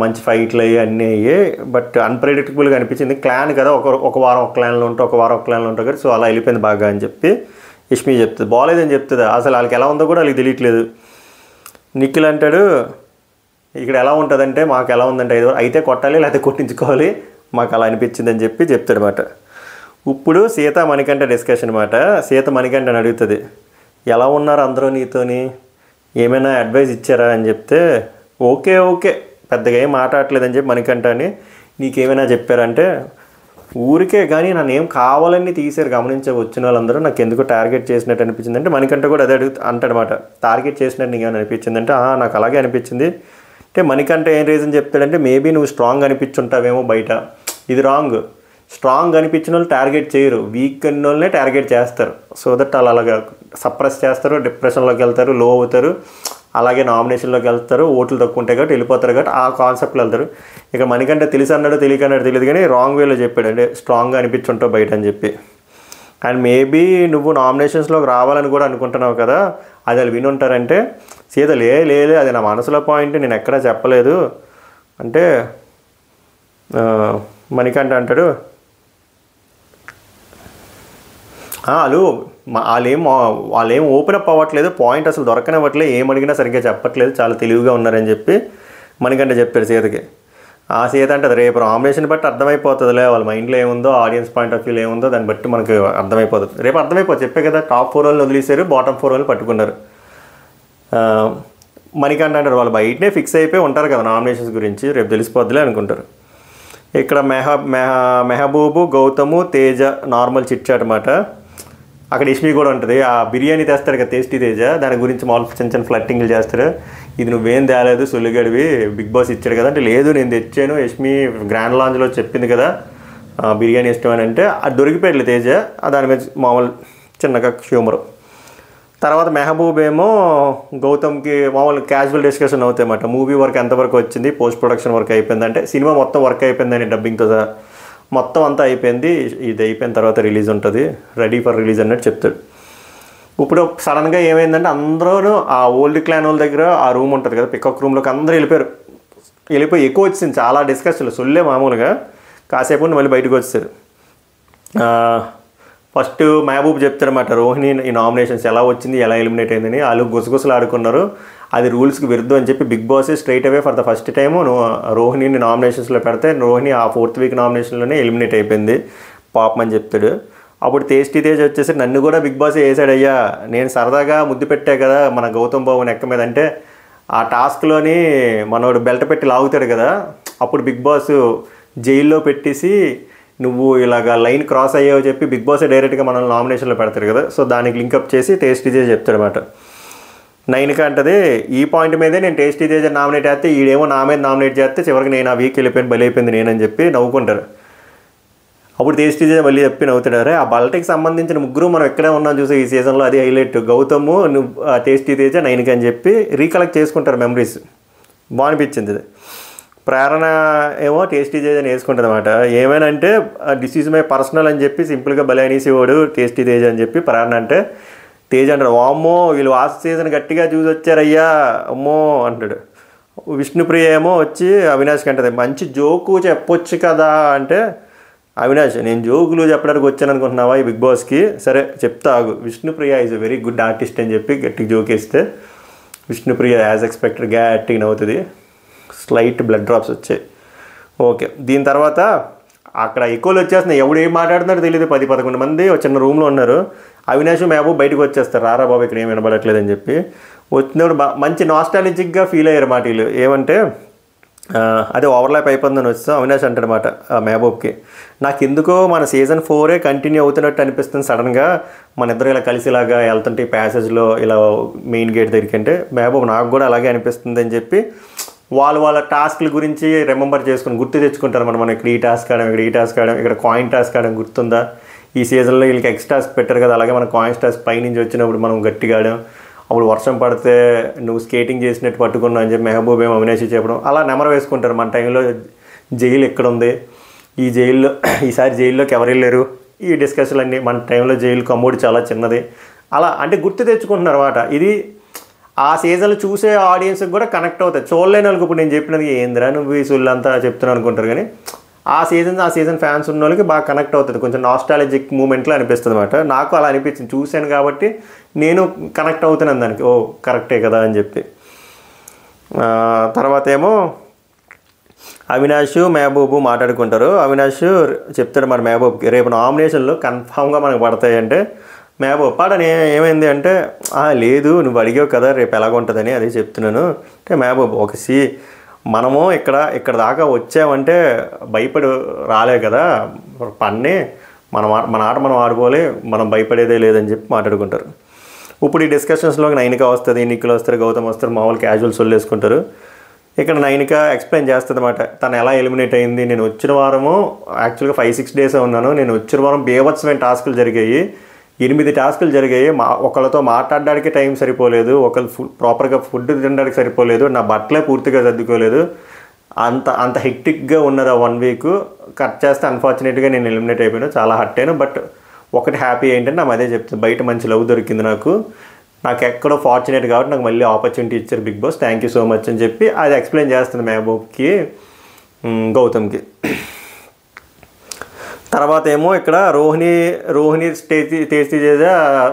మంచి ఫైట్లు అయ్యి అన్నీ అయ్యాయి. బట్ అన్ప్రెడిక్టబుల్గా అనిపించింది. క్లాన్ కదా, ఒక వారం ఒక క్లాన్లో ఉంటారు, ఒక వారం ఒక క్లాన్లో ఉంటారు కదా, సో అలా వెళ్ళిపోయింది బాగా అని చెప్పి యష్మి చెప్తుంది. బాగాలేదని చెప్తుంది. అసలు వాళ్ళకి ఎలా ఉందో కూడా వాళ్ళకి తెలియట్లేదు. నిఖిల్ అంటాడు ఇక్కడ ఎలా ఉంటుందంటే మాకు ఎలా ఉందంటే అయితే కొట్టాలి లేకపోతే కొట్టించుకోవాలి, మాకు అలా అనిపించింది అని చెప్పి చెప్తాడనమాట. ఇప్పుడు సీత మణికంఠ డిస్కషన్ అనమాట. సీత మణికంఠని అడుగుతుంది ఎలా ఉన్నారు అందరూ నీతోని, ఏమైనా అడ్వైస్ ఇచ్చారా అని చెప్తే ఓకే పెద్దగా ఏం మాట్లాడలేదని చెప్పి మణికంఠని నీకేమైనా చెప్పారంటే ఊరికే కానీ నన్ను ఏం కావాలని తీసారు గమనించే వచ్చిన వాళ్ళందరూ నాకు ఎందుకు టార్గెట్ చేసినట్టు అనిపించింది అంటే మణికంఠ కూడా అదే అంటాడనమాట. టార్గెట్ చేసినట్టు నీకేమైనా అనిపించింది అంటే నాకు అలాగే అనిపించింది అంటే మణికంఠ ఏం రీజన్ చెప్తాడంటే మేబీ నువ్వు స్ట్రాంగ్ అనిపించుంటావేమో బయట, ఇది రాంగ్. స్ట్రాంగ్ అనిపించిన వాళ్ళు టార్గెట్ చేయరు, వీక్ అన్న వాళ్ళనే టార్గెట్ చేస్తారు. సో దట్ వాళ్ళు అలాగా సప్రెస్ చేస్తారు, డిప్రెషన్లోకి వెళ్తారు, లో అవుతారు, అలాగే నామినేషన్లోకి వెళ్తారు, ఓట్లు తక్కువ ఉంటాయి కాబట్టి వెళ్ళిపోతారు కాబట్టి ఆ కాన్సెప్ట్లో వెళ్తారు. ఇక మణికంఠ తెలిసి అన్నాడు తెలియకన్నాడు తెలియదు కానీ రాంగ్ వేలో చెప్పాడు అంటే స్ట్రాంగ్గా అనిపించుంటావు బయట అని చెప్పి. అండ్ మేబీ నువ్వు నామినేషన్స్లోకి రావాలని కూడా అనుకుంటున్నావు కదా, అది వాళ్ళు వినుంటారంటే సీత లేదు అది నా మనసులో పాయింట్, నేను ఎక్కడా చెప్పలేదు అంటే మణికంఠ అంటాడు వాళ్ళేం ఓపెన్ అప్ అవ్వట్లేదు, పాయింట్ అసలు దొరకనివ్వట్లేదు, ఏం అడిగినా సరిగ్గా చెప్పట్లేదు, చాలా తెలివిగా ఉన్నారని చెప్పి మణికంఠ చెప్తాడు సీతకి. ఆ సీత అంటే అది రేపు నామినేషన్ బట్టి అర్థమైపోతుందిలే, వాళ్ళ మైండ్లో ఏముందో, ఆడియన్స్ పాయింట్ ఆఫ్ వ్యూలో ఏముందో దాన్ని బట్టి మనకు అర్థమైపోతుంది, రేపు అర్థమైపోతుంది. చెప్పే కదా టాప్ 4 వాళ్ళని వదిలేశారు, బాటమ్ 4 వాళ్ళని పట్టుకున్నారు. మణికంఠ అంటారు వాళ్ళు బయటనే ఫిక్స్ అయిపోయి ఉంటారు కదా నామినేషన్స్ గురించి, రేపు తెలిసిపోద్దులే అనుకుంటారు. ఇక్కడ మెహబూబు, గౌతము, తేజ నార్మల్ చిట్చాట్ అన్నమాట. అక్కడ యష్మి కూడా ఉంటుంది. ఆ బిర్యానీ తెస్తాడు కదా టేస్టీ తేజ, దాని గురించి మామూలు చిన్న ఫ్లట్టింగ్లు చేస్తాడు. ఇది నువ్వేం తేలేదు సొల్లిగడివి, బిగ్ బాస్ ఇచ్చాడు కదా అంటే లేదు నేను తెచ్చాను, యష్మి గ్రాండ్ లాంజ్లో చెప్పింది కదా బిర్యానీ ఇష్టం అని అంటే అది దొరికిపోయట్లేదు తేజ, దాని మీద మామూలు చిన్నగా హ్యూమరు. తర్వాత మెహబూబ్ ఏమో గౌతమ్కి మామూలు క్యాజువల్ డిస్కషన్ అవుతాయన్నమాట. మూవీ వర్క్ ఎంతవరకు వచ్చింది, పోస్ట్ ప్రొడక్షన్ వర్క్ అయిపోయిందంటే సినిమా మొత్తం వర్క్ అయిపోయిందని డబ్బింగ్తో మొత్తం అంతా అయిపోయింది, ఇది అయిపోయిన తర్వాత రిలీజ్ ఉంటుంది, రెడీ ఫర్ రిలీజ్ అన్నట్టు చెప్తాడు. ఇప్పుడు సడన్గా ఏమైందంటే అందరూ ఆ ఓల్డ్ క్లాన్ వాళ్ళ దగ్గర ఆ రూమ్ ఉంటుంది కదా పికప్ రూమ్లోకి అందరూ వెళ్ళిపోయి ఎక్కువ వచ్చింది, చాలా డిస్కషన్లు సొల్లే మామూలుగా. కాసేపు మళ్ళీ బయటకు వచ్చారు. ఫస్ట్ మహబూబ్ చెప్తారన్నమాట రోహిణి ఈ నామినేషన్స్ ఎలా వచ్చింది, ఎలా ఎలిమినేట్ అయిందని. వాళ్ళు గుసగుసలు ఆడుకున్నారు, అది రూల్స్కి విరుద్ధం అని చెప్పి big boss straight away for the first time రోహిణిని నామినేషన్స్లో పెడితే రోహిణి ఆ 4th వీక్ నామినేషన్లోనే ఎలిమినేట్ అయిపోయింది పాపం అని చెప్తాడు. అప్పుడు టేస్టీ తేజ్ వచ్చేసి నన్ను కూడా బిగ్ బాస్ వేసాడయ్యా, నేను సరదాగా ముద్దు పెట్టా కదా మన గౌతమ్ బాబు నెక్క మీద అంటే ఆ టాస్క్లోని మనోడు బెల్ట్ పెట్టి లాగుతాడు కదా, అప్పుడు బిగ్ బాస్ జైల్లో పెట్టేసి నువ్వు ఇలాగ లైన్ క్రాస్ అయ్యావో చెప్పి బిగ్ బాస్ డైరెక్ట్గా మనల్ని నామినేషన్లో పెడతారు కదా, సో దానికి లింకప్ చేసి టేస్టీ తేజ్ చెప్తాడనమాట. నైన్కి అంటది ఈ పాయింట్ మీదే నేను టేస్టీ తేజ్ నామినేట్ చేస్తే ఈడేమో నా మీద నామినేట్ చేస్తే చివరికి నేను ఆ వీక్ వెళ్ళిపోయాను బలైపోయింది నేనని చెప్పి నవ్వుకుంటారు. అప్పుడు టేస్టీ తేజ్ మళ్ళీ చెప్పి నవ్వుతాడు, ఆ బల్టకి సంబంధించిన ముగ్గురు మనం ఎక్కడే ఉన్నాం చూసే ఈ సీజన్లో, అది హైలైట్. గౌతమ్ నువ్వు టేస్టీ తేజ్ 9కి అని చెప్పి రీకలెక్ట్ చేసుకుంటారు మెమరీస్, బాగా అనిపించింది. ప్రేరణ ఏమో టేస్టీ తేజ్ అని వేసుకుంటుంది అనమాట. ఏమైనా అంటే డిసీజ్ మై పర్సనల్ అని చెప్పి సింపుల్గా బలి అనేసేవాడు టేస్టీ తేజ్ అని చెప్పి ప్రేరణ అంటే తేజ్ అంటాడు వామ్మో వీళ్ళు లాస్ట్ సీజన్ గట్టిగా చూసి వచ్చారయ్యా అమ్మో అంటాడు. విష్ణుప్రియ ఏమో వచ్చి అవినాష్కి అంటది మంచి జోకు చెప్పొచ్చు కదా అంటే అవినాష్ నేను జోకులు చెప్పడానికి వచ్చాను అనుకుంటున్నావా ఈ బిగ్ బాస్కి, సరే చెప్తా ఆగు, Vishnupriya is a very good artist అని చెప్పి గట్టిగా జోక్ వేస్తే విష్ణుప్రియ యాజ్ ఎక్స్పెక్టెడ్ గట్టిగా నవ్వుతుంది, స్లైట్ బ్లడ్ డ్రాప్స్ వచ్చాయి. ఓకే, దీని తర్వాత అక్కడ ఎక్కువలు వచ్చేస్తున్నాయి, ఎవడు ఏం మాట్లాడుతున్నారో తెలియదు, 10-11 మంది చిన్న రూమ్లో ఉన్నారు. అవినాష్ మహబూబ్ బయటకు వచ్చేస్తారు, రారా బాబు ఇక్కడ ఏం వినబడట్లేదని చెప్పి. వచ్చినప్పుడు మంచి నాస్టాలజిక్గా ఫీల్ అయ్యారు మాట వీళ్ళు. ఏమంటే అదే ఓవర్లాప్ అయిపోతుందని వస్తాం. అవినాష్ అంటాడనమాట మహబూబ్కి నాకు ఎందుకో మన సీజన్ 4 కంటిన్యూ అవుతున్నట్టు అనిపిస్తుంది, సడన్గా మన ఇద్దరు ఇలా కలిసిలాగా వెళ్తుంటే ప్యాసేజ్లో ఇలా మెయిన్ గేట్ దగ్గరికి అంటే మహబూబ్ నాకు కూడా అలాగే అనిపిస్తుంది అని చెప్పి వాళ్ళ టాస్క్ల గురించి రిమెంబర్ చేసుకుని గుర్తు తెచ్చుకుంటారు. మనం ఇక్కడ ఈ టాస్క్ ఆడడం, ఇక్కడ ఈ టాస్క్ ఆడడం, ఇక్కడ కాయిన్ టాస్క్ ఆడడం గుర్తుందా, ఈ సీజన్లో వీళ్ళకి ఎక్స్ టాస్క్ పెట్టారు కదా, అలాగే మన కాయిన్స్ టాస్క్ పైనుంచి వచ్చినప్పుడు మనం గట్టిగా ఆడాం, అప్పుడు వర్షం పడితే నువ్వు స్కేటింగ్ చేసినట్టు పట్టుకున్నావు అని చెప్పి మెహబూబ్ ఏమో అవినాష్ చెప్పడం, అలా నెమరు వేసుకుంటారు. మన టైంలో జైలు ఎక్కడ ఉంది, ఈ జైల్లో ఈసారి జైల్లోకి ఎవరు వెళ్ళారు, ఈ డిస్కషన్లు అన్నీ మన టైంలో జైలు కమ్మోడి చాలా చిన్నది, అలా అంటే గుర్తు తెచ్చుకుంటున్నారు అన్నమాట. ఇది ఆ సీజన్లు చూసే ఆడియన్స్కి కూడా కనెక్ట్ అవుతుంది. చూడలేని వాళ్ళకి ఇప్పుడు నేను చెప్పినది ఏందిరా నువ్వు ఈ సుళ్ళంతా చెప్తున్నావు అనుకుంటారు, కానీ ఆ సీజన్ ఫ్యాన్స్ ఉన్న వాళ్ళకి బాగా కనెక్ట్ అవుతుంది. కొంచెం నాస్టాలజిక్ మూమెంట్లో అనిపిస్తుంది అనమాట. నాకు అలా అనిపించింది, చూశాను కాబట్టి నేను కనెక్ట్ అవుతున్నాను దానికి, ఓ కరెక్టే కదా అని చెప్పి. తర్వాత ఏమో అవినాష్ మెహబూబు మాట్లాడుకుంటారు. అవినాష్ చెప్తాడు మన మెహబూబ్కి రేపు నామినేషన్లు కన్ఫామ్గా మనకు పడతాయి అంటే, మెహబూబ్ పాడని ఏమైంది అంటే, లేదు నువ్వు అడిగావు కదా రేపు ఎలాగుంటుందని అదే చెప్తున్నాను అంటే, మెహబూబ్ మనము ఇక్కడ దాకా వచ్చామంటే భయపడి రాలే కదా పన్ని, మన ఆట మనం ఆడుకోవాలి, మనం భయపడేదే లేదని చెప్పి మాట్లాడుకుంటారు. ఇప్పుడు ఈ డిస్కషన్స్లోకి నైనిక వస్తుంది, నిఖిల్ వస్తారు, గౌతమ్ వస్తారు, మామూలు క్యాజువల్ సొల్లు వేసుకుంటారు. ఇక్కడ నైనిక ఎక్స్ప్లెయిన్ చేస్తుంది అనమాట తను ఎలా ఎలిమినేట్ అయింది. నేను వచ్చిన వారము యాక్చువల్గా 5-6 డేసే ఉన్నాను, నేను వచ్చిన వారం బీభత్సమైన టాస్కులు జరిగాయి, 8 టాస్కులు జరిగాయి, ఒకళ్ళతో మాట్లాడడానికి టైం సరిపోలేదు, ఒకళ్ళు ప్రాపర్గా ఫుడ్ తినడానికి సరిపోలేదు, నా బట్టలే పూర్తిగా సర్దుకోలేదు, అంత హెక్టిక్గా ఉన్నది ఆ 1 వీక్. కట్ చేస్తే అన్ఫార్చునేట్గా నేను ఎలిమినేట్ అయిపోయాను, చాలా హర్ట్ అయ్యాను. బట్ ఒకటి హ్యాపీ ఏంటంటే నాకు అదే చెప్తాను, బయట మంచి లవ్ దొరికింది నాకు ఎక్కడో ఫార్చునేట్ కాబట్టి నాకు మళ్ళీ ఆపర్చునిటీ ఇచ్చారు Bigg Boss, thank you so much అని చెప్పి అది ఎక్స్ప్లెయిన్ చేస్తుంది మెహబూబ్కి గౌతమ్కి. తర్వాత ఏమో ఇక్కడ రోహిణి తేజ్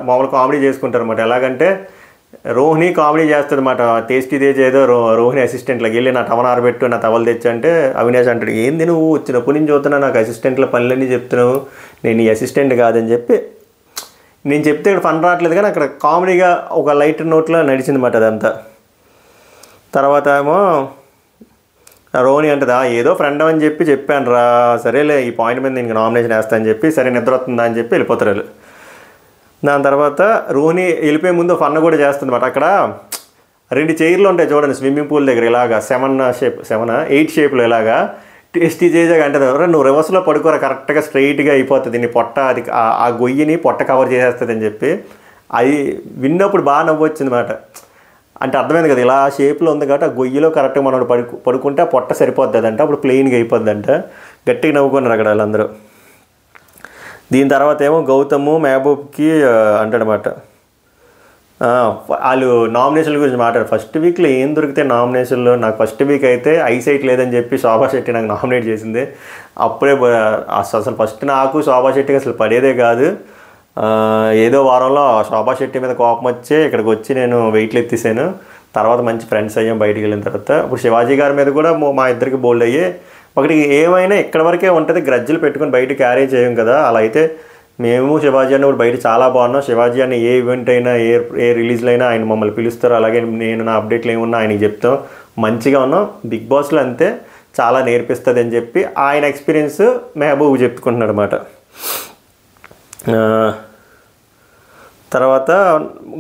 మామూలు కామెడీ చేసుకుంటారు అనమాట. ఎలాగంటే రోహిణి కామెడీ చేస్తుంది అనమాట. తేజ్ ఏదో రోహిణి అసిస్టెంట్లోకి వెళ్ళి నా టవల్ ఆరబెట్టు, నా టవల్ తెచ్చు అంటే అవినాష్ అంటాడు, ఏంది నువ్వు వచ్చినప్పటి నుంచి చూస్తున్నా నాకు అసిస్టెంట్ల పనులన్నీ చెప్తున్నావు, నేను ఈ అసిస్టెంట్ కాదని చెప్పి నేను చెప్తే ఇక్కడ ఫన్ రావట్లేదు, కానీ అక్కడ కామెడీగా ఒక లైట్ నోట్లో నడిచింది అనమాట అదంతా. తర్వాత ఏమో రోహిణి అంటదా, ఏదో ఫ్రెండ్ అని చెప్పి చెప్పాను రా, సరేలే ఈ పాయింట్ మీద నేను నామినేషన్ వేస్తా అని చెప్పి, సరే నిద్ర వస్తుందా అని చెప్పి వెళ్ళిపోతారు. దాని తర్వాత రోహిణి వెళ్ళిపోయే ముందు ఫన్ కూడా చేస్తుంది అనమాట. అక్కడ 2 చైర్లు ఉంటాయి చూడండి స్విమ్మింగ్ పూల్ దగ్గర, ఇలాగా 8 షేప్లో ఇలాగా. టేజ్ అంటే నువ్వు రివర్స్లో పడుకోరా, కరెక్ట్గా స్ట్రైట్గా అయిపోతుంది, నీ పొట్ట అది ఆ గొయ్యిని పొట్ట కవర్ చేసేస్తుంది అని చెప్పి అది విన్నప్పుడు బాగా నవ్వు వచ్చింది అనమాట. అంటే అర్థమైంది కదా, ఇలా షేప్లో ఉంది కాబట్టి ఆ గొయ్యిలో కరెక్ట్గా మనం పడుకుంటే ఆ పొట్ట సరిపోద్ది అంట, అప్పుడు ప్లెయిన్గా అయిపోద్ది అంట. గట్టిగా నవ్వుకున్నారు అక్కడ వాళ్ళందరూ. దీని తర్వాత ఏమో గౌతమ్ మెహబూబ్కి అంటాడనమాట, వాళ్ళు నామినేషన్ల గురించి మాట్లాడారు. ఫస్ట్ వీక్లో ఏం దొరికితే నామినేషన్లో, నాకు ఫస్ట్ వీక్ అయితే ఐసైట్ లేదని చెప్పి శోభా శెట్టి నాకు నామినేట్ చేసింది. అప్పుడే అసలు ఫస్ట్ నాకు శోభా శెట్టికి అసలు పడేదే కాదు. ఏదో వారంలో శోభా శెట్టి మీద కోపం వచ్చి ఇక్కడికి వచ్చి నేను వెయిట్లు ఎత్తేసాను. తర్వాత మంచి ఫ్రెండ్స్ అయ్యాం బయటికి వెళ్ళిన తర్వాత. ఇప్పుడు శివాజీ గారి మీద కూడా మా ఇద్దరికి బోల్డ్ అయ్యి, ఒకటి ఏమైనా ఇక్కడ వరకే ఉంటుంది, గ్రజ్జులు పెట్టుకొని బయట క్యారీ చేయం కదా. అలా అయితే మేము శివాజీ అన్న కూడా బయట చాలా బాగున్నాం. శివాజీ అన్న ఏ ఈవెంట్ అయినా ఏ రిలీజ్లు అయినా ఆయన మమ్మల్ని పిలుస్తారు, అలాగే నేను నా అప్డేట్లు ఏమున్నా ఆయనకి చెప్తాం, మంచిగా ఉన్నాం. బిగ్ బాస్లో అంతే చాలా నేర్పిస్తుంది అని చెప్పి ఆయన ఎక్స్పీరియన్స్ మెహబూబ్ చెప్పుకుంటున్నాడు అనమాట. తర్వాత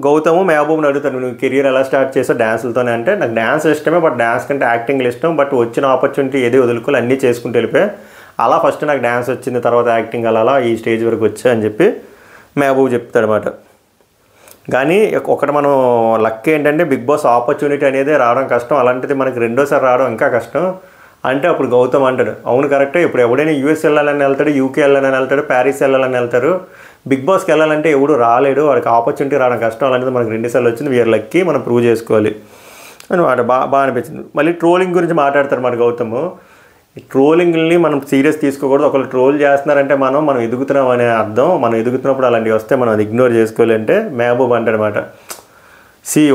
గౌతమ్ మెహబూబ్ని అడుగుతాను, నువ్వు కెరియర్ ఎలా స్టార్ట్ చేసావు డ్యాన్సులతోనే అంటే, నాకు డ్యాన్స్ ఇష్టమే, బట్ డ్యాన్స్ కంటే యాక్టింగ్లు ఇష్టం, బట్ వచ్చిన ఆపర్చునిటీ ఏది వదులుకోవాలి అన్నీ చేసుకుంటూ వెళ్ళిపోయి అలా ఫస్ట్ నాకు డ్యాన్స్ వచ్చింది, తర్వాత యాక్టింగ్ అలా ఈ స్టేజ్ వరకు వచ్చా అని చెప్పి మెహబూబ్ చెప్తాడనమాట. కానీ ఒకటి మనం లక్ ఏంటంటే బిగ్ బాస్ ఆపర్చునిటీ అనేది రావడం కష్టం, అలాంటిది మనకి రెండోసారి రావడం ఇంకా కష్టం. అంటే అప్పుడు గౌతమ్ అంటాడు, అవును కరెక్టే, ఇప్పుడు ఎవడైనా యూఎస్ వెళ్ళాలని వెళ్తాడు, యూకే వెళ్ళాలని వెళ్తాడు, ప్యారిస్ వెళ్ళాలని వెళ్తారు, బిగ్ బాస్కి వెళ్ళాలంటే ఎవడు రాలేడు, వాడికి ఆపర్చునిటీ రావడం కష్టం, అలాంటిది మనకు 2 సార్లు వచ్చింది, వీఆర్ లక్కీ, మనం ప్రూవ్ చేసుకోవాలి అనమాట. బాగా అనిపించింది. మళ్ళీ ట్రోలింగ్ గురించి మాట్లాడతారు మన గౌతమ్. ట్రోలింగ్ని మనం సీరియస్ తీసుకోకూడదు, ఒకళ్ళు ట్రోల్ చేస్తున్నారంటే మనం ఎదుగుతున్నాం అనే అర్థం, మనం ఎదుగుతున్నప్పుడు అలాంటివి వస్తే మనం అది ఇగ్నోర్ చేసుకోవాలి అంటే మెహబూబ్ అంటాడనమాట.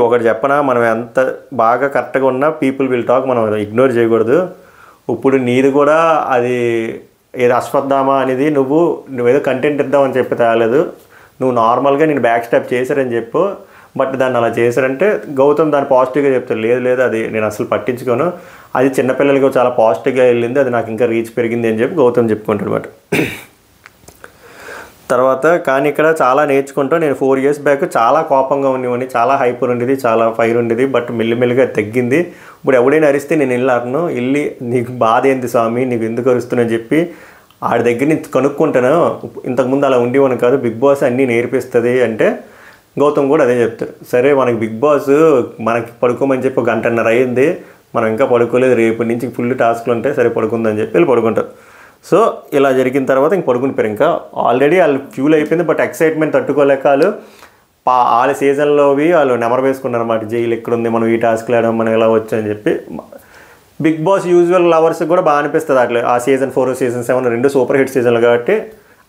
ఒకటి చెప్పనా, మనం ఎంత బాగా కరెక్ట్గా ఉన్నా పీపుల్ విల్ టాక్, మనం ఇగ్నోర్ చేయకూడదు. ఇప్పుడు నీది కూడా అది ఏదో అశ్వత్థామా అనేది నువ్వేదో కంటెంట్ ఇద్దామని చెప్పి తేలేదు, నువ్వు నార్మల్గా నేను బ్యాక్ స్టెప్ చేశారని చెప్పు, బట్ దాన్ని అలా చేశారంటే గౌతమ్ దాన్ని పాజిటివ్గా చెప్తాడు, లేదు అది నేను అసలు పట్టించుకోను, అది చిన్నపిల్లలకి చాలా పాజిటివ్గా వెళ్ళింది, అది నాకు ఇంకా రీచ్ పెరిగింది అని చెప్పి గౌతమ్ చెప్పుకుంటాడు అనమాట. తర్వాత కానీ ఇక్కడ చాలా నేర్చుకుంటాం. నేను 4 years బ్యాక్ చాలా కోపంగా ఉండేవాడిని, చాలా హైపర్ ఉండేది, చాలా ఫైర్ ఉండేది, బట్ మెల్లిమెల్లిగా తగ్గింది. ఇప్పుడు ఎవడైనా అరిస్తే నేను వెళ్ళి నీకు బాధ ఏంది స్వామి, నీకు ఎందుకు అరుస్తున్నాని చెప్పి ఆడి దగ్గర నుంచి కనుక్కుంటాను. ఇంతకుముందు అలా ఉండేవాడిని కాదు, బిగ్ బాస్ అన్నీ నేర్పిస్తుంది అంటే గౌతమ్ కూడా అదే చెప్తారు. సరే మనకి బిగ్ బాస్ మనకి పడుకోమని చెప్పి 1.5 గంట అయింది, మనం ఇంకా పడుకోలేదు, రేపటి నుంచి ఫుల్ టాస్క్లు ఉంటాయి, సరే పడుకుందని చెప్పి వెళ్ళి పడుకుంటారు. సో ఇలా జరిగిన తర్వాత ఇంక పడుకుని పోయారు. ఇంకా ఆల్రెడీ వాళ్ళు ఫ్యూల్ అయిపోయింది, బట్ ఎక్సైట్మెంట్ తట్టుకోలేక వాళ్ళు వాళ్ళ సీజన్లోవి వాళ్ళు నెమరు వేసుకున్నారు అన్నమాట. జైలు ఎక్కడుంది, మనం ఈ టాస్క్లు ఆడడం, మనం ఇలా వచ్చు అని చెప్పి. బిగ్ బాస్ యూజువల్ లవర్స్కి కూడా బాగా అనిపిస్తుంది అట్లా. ఆ సీజన్ 4 సీజన్ 7 రెండు సూపర్ హిట్ సీజన్లు కాబట్టి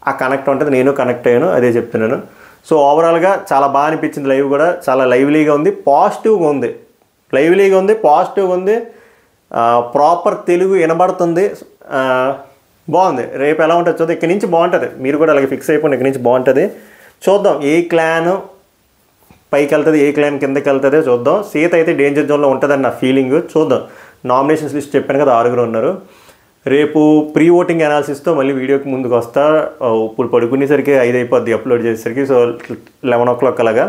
ఆ కనెక్ట్ ఉంటుంది. నేను కనెక్ట్ అయ్యాను, అదే చెప్తున్నాను. సో ఓవరాల్గా చాలా బాగా అనిపించింది. లైవ్ కూడా చాలా లైవ్లీగా ఉంది, పాజిటివ్గా ఉంది, లైవ్లీగా ఉంది, పాజిటివ్గా ఉంది, ప్రాపర్ తెలుగు వినబడుతుంది, బాగుంది. రేపు ఎలా ఉంటుంది చూద్దాం. ఇక్కడి నుంచి బాగుంటుంది, మీరు కూడా అలాగే ఫిక్స్ అయిపోయింది. ఇక్కడి నుంచి బాగుంటుంది. చూద్దాం ఏ క్లాన్ పైకి వెళ్తుంది, ఏ క్లాన్ కిందకి వెళ్తుందో చూద్దాం. సీత అయితే డేంజర్ జోన్లో ఉంటుందని నా ఫీలింగ్. చూద్దాం. నామినేషన్స్ లిస్ట్ చెప్పాను కదా, 6 ఉన్నారు. రేపు ప్రీ ఓటింగ్ అనాలిసిస్తో మళ్ళీ వీడియోకి ముందుకు వస్తా. ఇప్పుడు పడుకునేసరికి 5 అయిపోద్ది అప్లోడ్ చేసేసరికి. సో 11 o'clock అలాగా.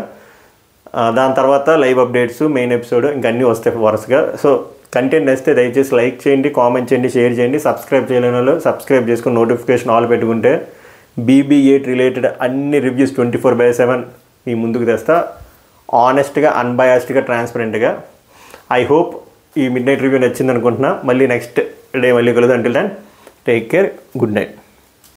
దాని తర్వాత లైవ్ అప్డేట్స్, మెయిన్ ఎపిసోడ్ ఇంకా అన్నీ వస్తాయి వరుసగా. సో కంటెంట్ వస్తే దయచేసి లైక్ చేయండి, కామెంట్ చేయండి, షేర్ చేయండి. సబ్స్క్రైబ్ చేయలేని వాళ్ళు సబ్స్క్రైబ్ చేసుకుని నోటిఫికేషన్ ఆల్ పెట్టుకుంటే BB8 రిలేటెడ్ అన్ని రివ్యూస్ 24/7 మీ ముందుకు తెస్తా. ఆనెస్ట్గా, అన్బయాస్డ్గా, ట్రాన్స్పరెంట్గా. ఐ హోప్ ఈ మిడ్ నైట్ రివ్యూ నచ్చింది అనుకుంటున్నా. మళ్ళీ నెక్స్ట్ డే మళ్ళీ కలుద్దాం. Until then take care, good night.